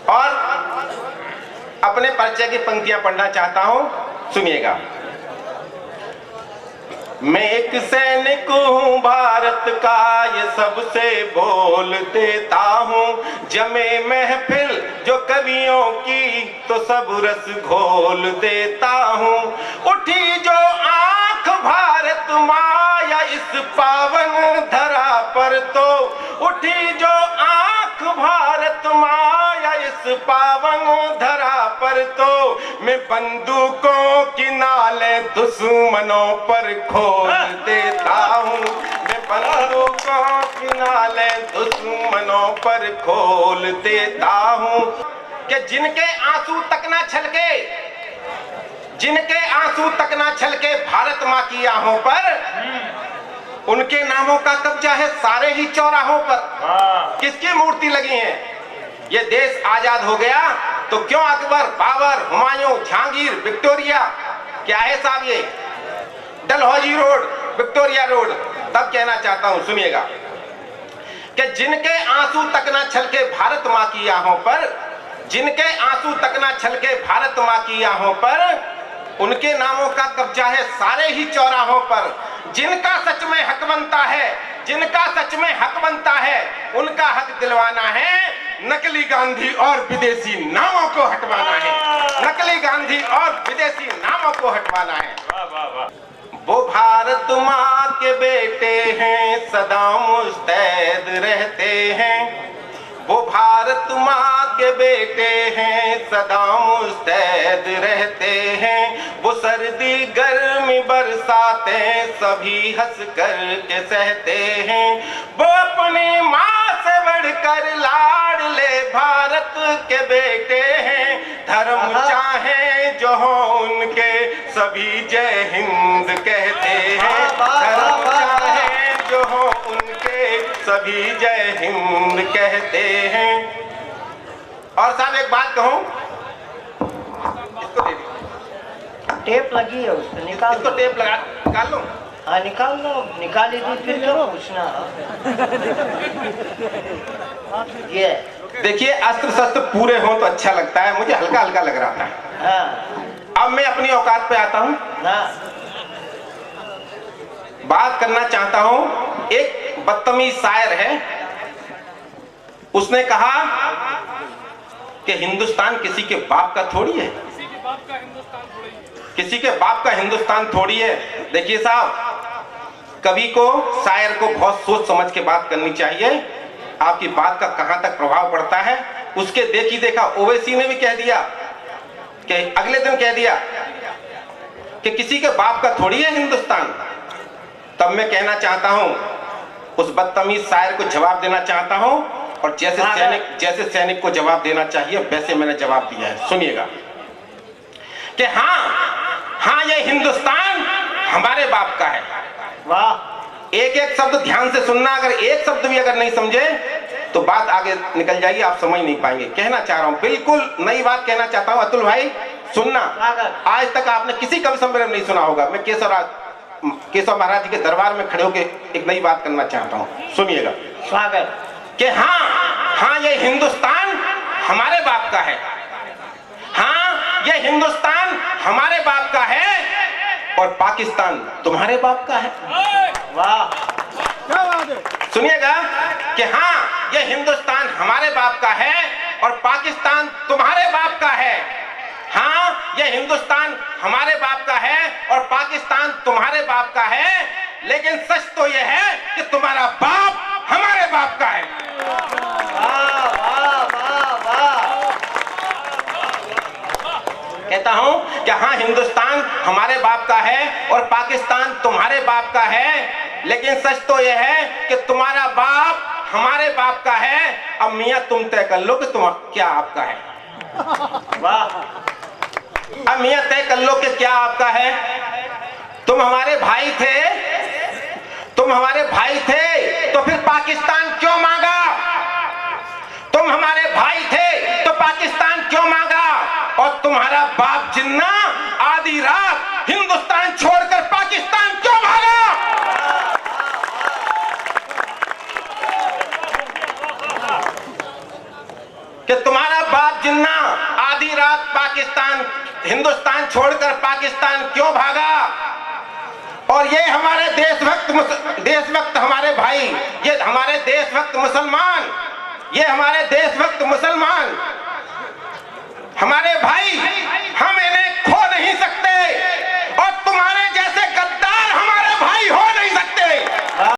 और अपने परिचय की पंक्तियां पढ़ना चाहता हूं, सुनिएगा। मैं एक सैनिक हूँ भारत का, ये सबसे बोल देता हूँ। जमे महफिल जो कवियों की, तो सब रस घोल देता हूँ। उठी जो आंख भारत माया इस पावन धरा पर, तो उठी जो आंख भारत माया इस पावन धरा पर, तो मैं बंदूकों की नाले दुश्मनों पर खोल देता हूँ। मैं बंदूकों की नाले दुश्मनों पर खोल देता हूँ। कि जिनके आंसू तक ना छलके, जिनके आंसू तक ना छलके भारत माँ की आहों पर, उनके नामों का कब्जा है सारे ही चौराहों पर। किसकी मूर्ति लगी है? ये देश आजाद हो गया तो क्यों अकबर, बाबर, हुमायूं, जहांगीर, विक्टोरिया, क्या है साहब ये डलहौजी रोड, विक्टोरिया रोड। तब कहना चाहता हूं, सुनिएगा कि जिनके आंसू तक ना छलके भारत माँ की आहों पर, जिनके आंसू तक ना छलके भारत माँ की आहों पर, उनके नामों का कब्जा है सारे ही चौराहों पर। जिनका सच में हक बनता है, जिनका सच में हक बनता है, उनका हक दिलवाना है। नकली गांधी और विदेशी नामों को हटवाना है। नकली गांधी और विदेशी नामों को हटवाना है। वो भारत माँ के बेटे हैं, सदा मुस्तैद रहते हैं। वो भारत माँ के बेटे हैं, सदा मुस्तैद रहते हैं। वो सर्दी गर्मी बरसातें सभी हंस कर के सहते हैं। वो अपनी माँ से बढ़कर लाडले भारत के बेटे हैं। धर्म चाहे जो हो उनके, सभी जय हिंद कहते हैं। धर्म चाहे जो हो उनके, सभी जय हिंद कहते हैं। और साहब एक बात कहूं, इसको दे दीजिए। टेप लगी है उस पर, निकाल। इसको टेप लगा निकाल लो। हाँ निकाल लो, निकाली थी फिर क्यों पूछना। ये देखिए, अस्त्र शस्त्र पूरे हों तो अच्छा लगता है, मुझे हल्का हल्का लग रहा था। हाँ। अब मैं अपनी औकात पे आता हूं। हाँ। बात करना चाहता हूं, एक बदतमीज शायर है, उसने कहा कि हिंदुस्तान किसी के बाप का थोड़ी है। किसी के बाप का हिंदुस्तान थोड़ी है। देखिए साहब, कवि को, शायर को बहुत सोच समझ के बात करनी चाहिए। आपकी बात का कहां तक प्रभाव पड़ता है, उसके देखी देखा ओवैसी ने भी कह दिया कि अगले दिन कह दिया कि किसी के बाप का थोड़ी है हिंदुस्तान। तब मैं कहना चाहता हूं, उस बदतमीज शायर को जवाब देना चाहता हूं, और जैसे सैनिक को जवाब देना चाहिए वैसे मैंने जवाब दिया है। सुनिएगा कि हाँ ये हिंदुस्तान हमारे बाप का है। वाह। एक एक शब्द ध्यान से सुनना, अगर एक शब्द भी अगर नहीं समझे तो बात आगे निकल जाएगी, आप समझ नहीं पाएंगे। कहना चाह रहा हूं, बिल्कुल नई बात कहना चाहता हूं। अतुल भाई सुनना, आज तक आपने किसी कवि सम्मेलन नहीं सुना होगा। मैं केशव महाराज जी के दरबार में खड़े होकर एक नई बात करना चाहता हूँ, सुनिएगा। स्वागत। कि हाँ ये हिंदुस्तान हमारे बाप का है। हाँ ये हिंदुस्तान हमारे बाप का है, और पाकिस्तान तुम्हारे बाप का है। वाह। सुनिएगा कि हाँ ये हिंदुस्तान हमारे बाप का है, और पाकिस्तान तुम्हारे बाप का है। हाँ ये हिंदुस्तान हमारे बाप का है, और पाकिस्तान तुम्हारे बाप का है, लेकिन सच तो यह है कि तुम्हारा बाप हमारे बाप का है। वाह वाह वाह वाह। कहता हूं कि हाँ हिंदुस्तान हमारे बाप का है और पाकिस्तान तुम्हारे बाप का है, लेकिन सच तो यह है कि तुम्हारा बाप हमारे बाप का है। अब मियां तुम तय कर लो कि तुम क्या आपका है। वाह। अब मियां तय कर लो कि क्या आपका है। तुम हमारे भाई थे, तुम हमारे भाई थे तो फिर पाकिस्तान क्यों मांगा? तुम हमारे भाई थे तो पाकिस्तान क्यों मांगा? और तुम्हारा बाप जिन्ना आधी रात हिंदुस्तान छोड़कर पाकिस्तान क्यों भागा? कि तुम्हारा हमारा बाप जिन्ना आधी रात पाकिस्तान हिंदुस्तान छोड़कर पाकिस्तान क्यों भागा? और ये हमारे देशभक्त हमारे भाई, ये हमारे देशभक्त मुसलमान, ये हमारे देशभक्त मुसलमान हमारे भाई, हम